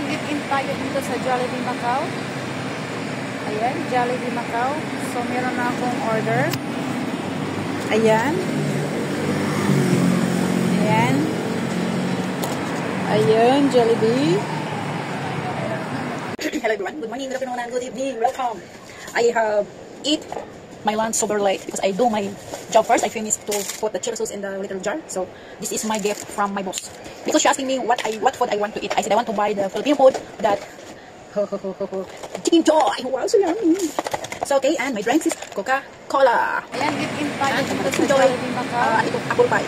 get-in tayo dito sa Jollibee Macau. Ayan, Jollibee Macau. So, meron na akong order. Ayan. Ayan. Ayan, Jollibee. Hello everyone, good morning, good afternoon, and good evening. Welcome. I have eat my lunch super late because I do my job first. I finished to put the chili sauce in the little jar. So this is my gift from my boss. Because she asking me what food I want to eat. I said I want to buy the Filipino food that chicken joy. Wow, so yummy. So okay, and my drinks is Coca-Cola. Ayan, get-in tayo dito sa Joy. Jollibee Macau. Ito apple pie.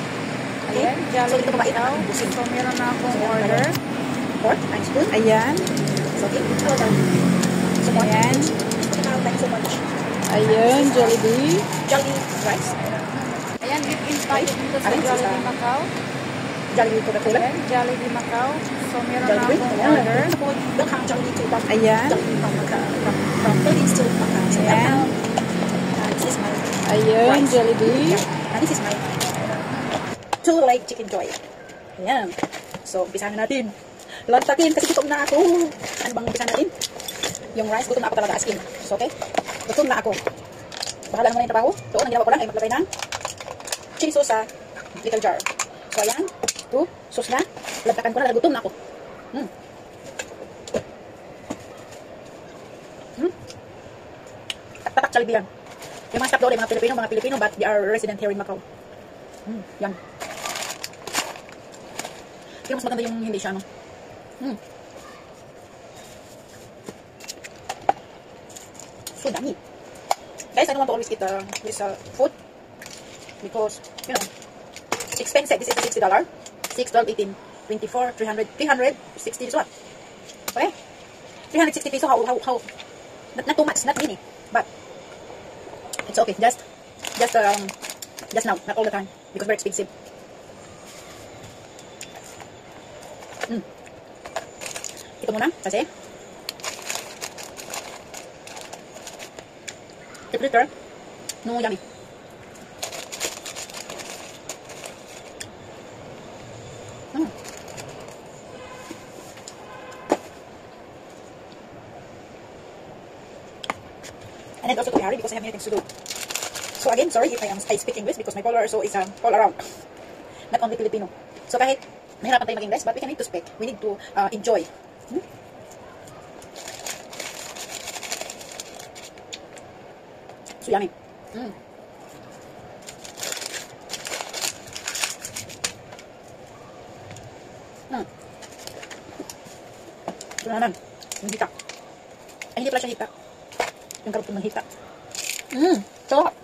Okay? Ayan, So Jollibee dito mabait Macau. ang busin. So, meron na akong order. Pork and spoon. Ayan. So okay, so Ayan. thank you so much. Ayan, Jollibee. Jollibee rice. Ayan, get-in tayo dito sa Ayan, Jollibee Macau. Jollibee Coca-Cola. Ayan, Jollibee Macau. So, meron na Jollibee. akong order. Welcome Jollibee to Macau. Ayan. Jollibee from Philippines to Macau. So, Ayan. this is my Ayan, rice. Jollibee. Yeah. And this is my two leg chicken joy. Ayan. So, umpisahan na natin. Lantakin kasi gutom na ako. Ano bang umpisahan natin? Yung rice, gutom na ako talaga as in. So, okay? Gutom na ako. Bahala naman yung trabaho. Doon, ang ginawa ko lang ay maglagay ng chili sauce sa little jar. So, ayan. Ito, sauce na. Lantakan ko na. Gutom na ako. Tatak Jollibee yan. Yung mga staff doon ay mga Pilipino, but they are resident here in Macau. Yan. Pero mas maganda yung hindi siya, no? So dami. Guys, I don't want to always eat this food because, you know, it's expensive. This is $60. 6, 12, 18, 24, 300, 360 this one. Okay? 360 pesos, how, not too much, not many, but it's okay. Just now, not all the time, because very expensive. Ito muna, kasi i-prepare no yummy. And then also to be hurry because I have many things to do. So again, sorry if I speak English because my follower so is all around, not only Filipino. So kahit mahirapan tayo mag-English, but we need to speak. We need to enjoy. So yummy. Ito na naman. Yung hita. Ay, hindi pala siya hita. Yung karot ng hita. Sarap.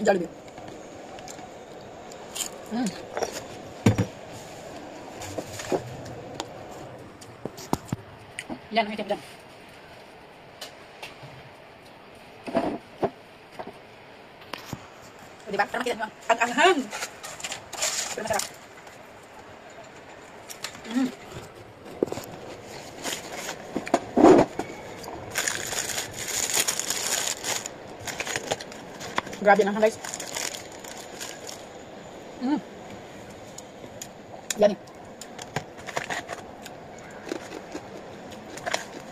Jollibee. Yan, ang itim dyan. O, diba? Parang makita nyo ang anghang. Pero masarap. Grabe ang anghang, guys. Yan eh.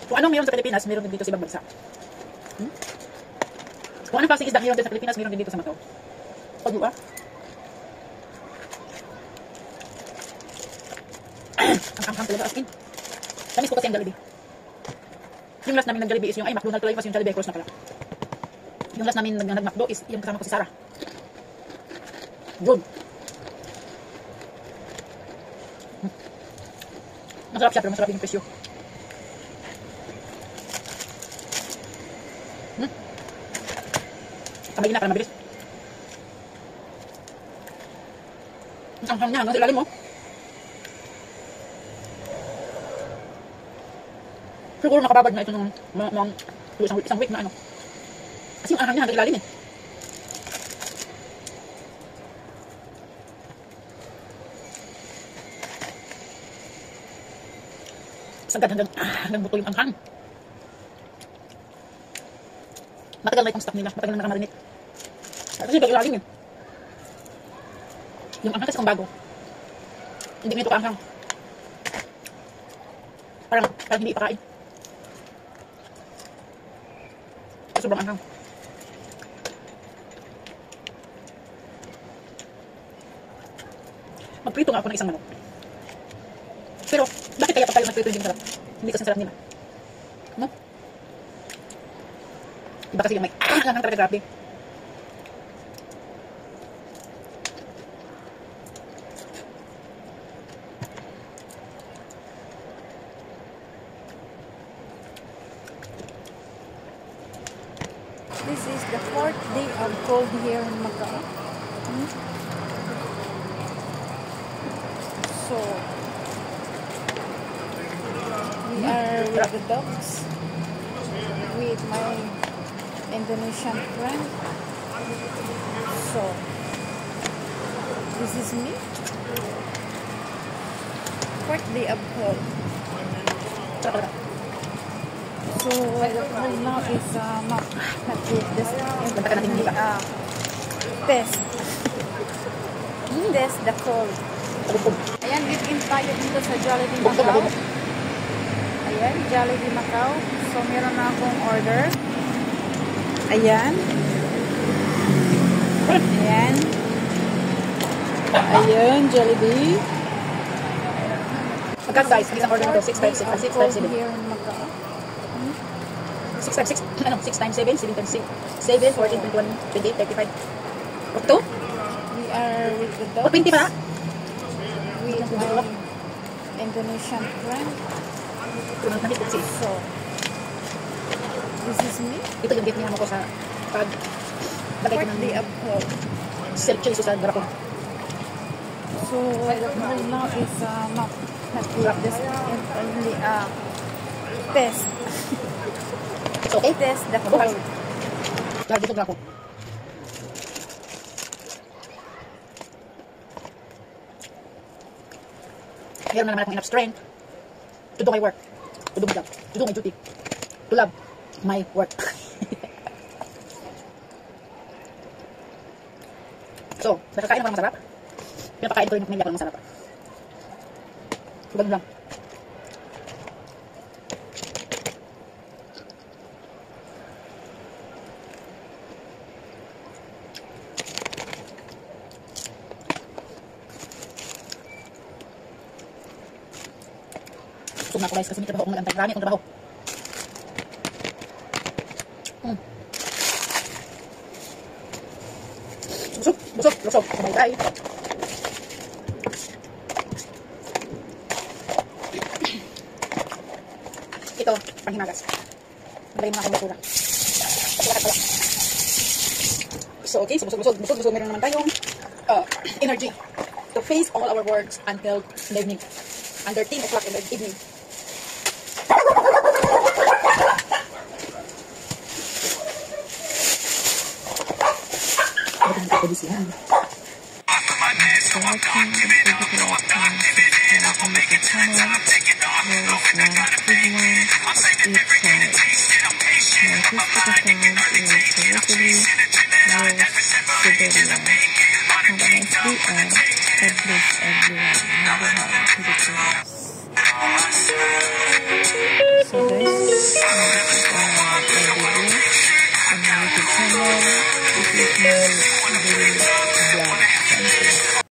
Kung anong meron sa Pilipinas, meron din dito sa ibang bansa. Kung anong klaseng isda meron din sa Pilipinas, meron din dito sa Macau. O, diba? Ang anghang talaga as in. Tamis ko kasi ang Jollibee. Yung last namin nag-Jollibee is yung, ay, McDonald's tuloy kasi yung Jollibee cross na pala. Yung last namin nag-McDo is yung kasama ko si Sarah. Yun. Masarap siya pero masarap yung presyo. Kamay na para mabilis. Ang hang niya hanggang sa ilalim mo. Siguro nakababad na ito ng isang week na ano. Kasi yung anghang niya hanggang ilalim eh. Sagad hanggang buto yung anghang. Matagal na itong stock nila. Matagal na nakamarinate. Kasi hanggang ilalim eh. Yung anghang kasi kung bago. Hindi ganito ka anghang. Parang hindi ipakain. Sobrang anghang. Magprito nga ako ng isang manok. Pero, bakit kaya pa tayo nagprito hindi masarap? Hindi kasi sarap nila. No? Iba kasi yung may anghang talaga, grabe. This is the fourth day of cold here in Macau. So, we are with the dogs, with my Indonesian friend. So, this is me. Fourth day of cold. So, the cold now is not good. This is the test. Test the cold. Ayan, get-in tayo dito sa Jollibee Macau. Ayan, Jollibee Macau. So, meron na akong order. Ayan. Ayan. Ayan, Jollibee. Magkano guys? Isang order nito, 6 times 6 times 7. Here in Macau. 6 times 6, ano? 6 times 7, 7 times 6. 7, 14, 21, 28, 35. Up to? We are with the dogs. 20 pa? With my Indonesian friend. So, this is me. Ito yung gift niya mo ko sa pag lagay ko Fourth day ng of cold. self-chase sa garapon. So, the cold now is not good. This is only test. So, okay? Test the cold. Lagi sa garapon. Meron na naman akong enough strength to do my work, to do my job, to do my duty, to love my work. So, nakakain naman masarap. Pinapakain ko rin ng pamilya ko ng masarap. Ganun lang. Busog na ako guys kasi may trabaho akong nag-antay. Marami akong trabaho. Busog. Kamay tayo. Ito, panghimagas. Nabalik mga akong basura. So, okay. So, busog. Meron naman tayong energy to face all our works until the evening. Under 10 o'clock in the evening. So guys, this is my video on my YouTube channel. This is my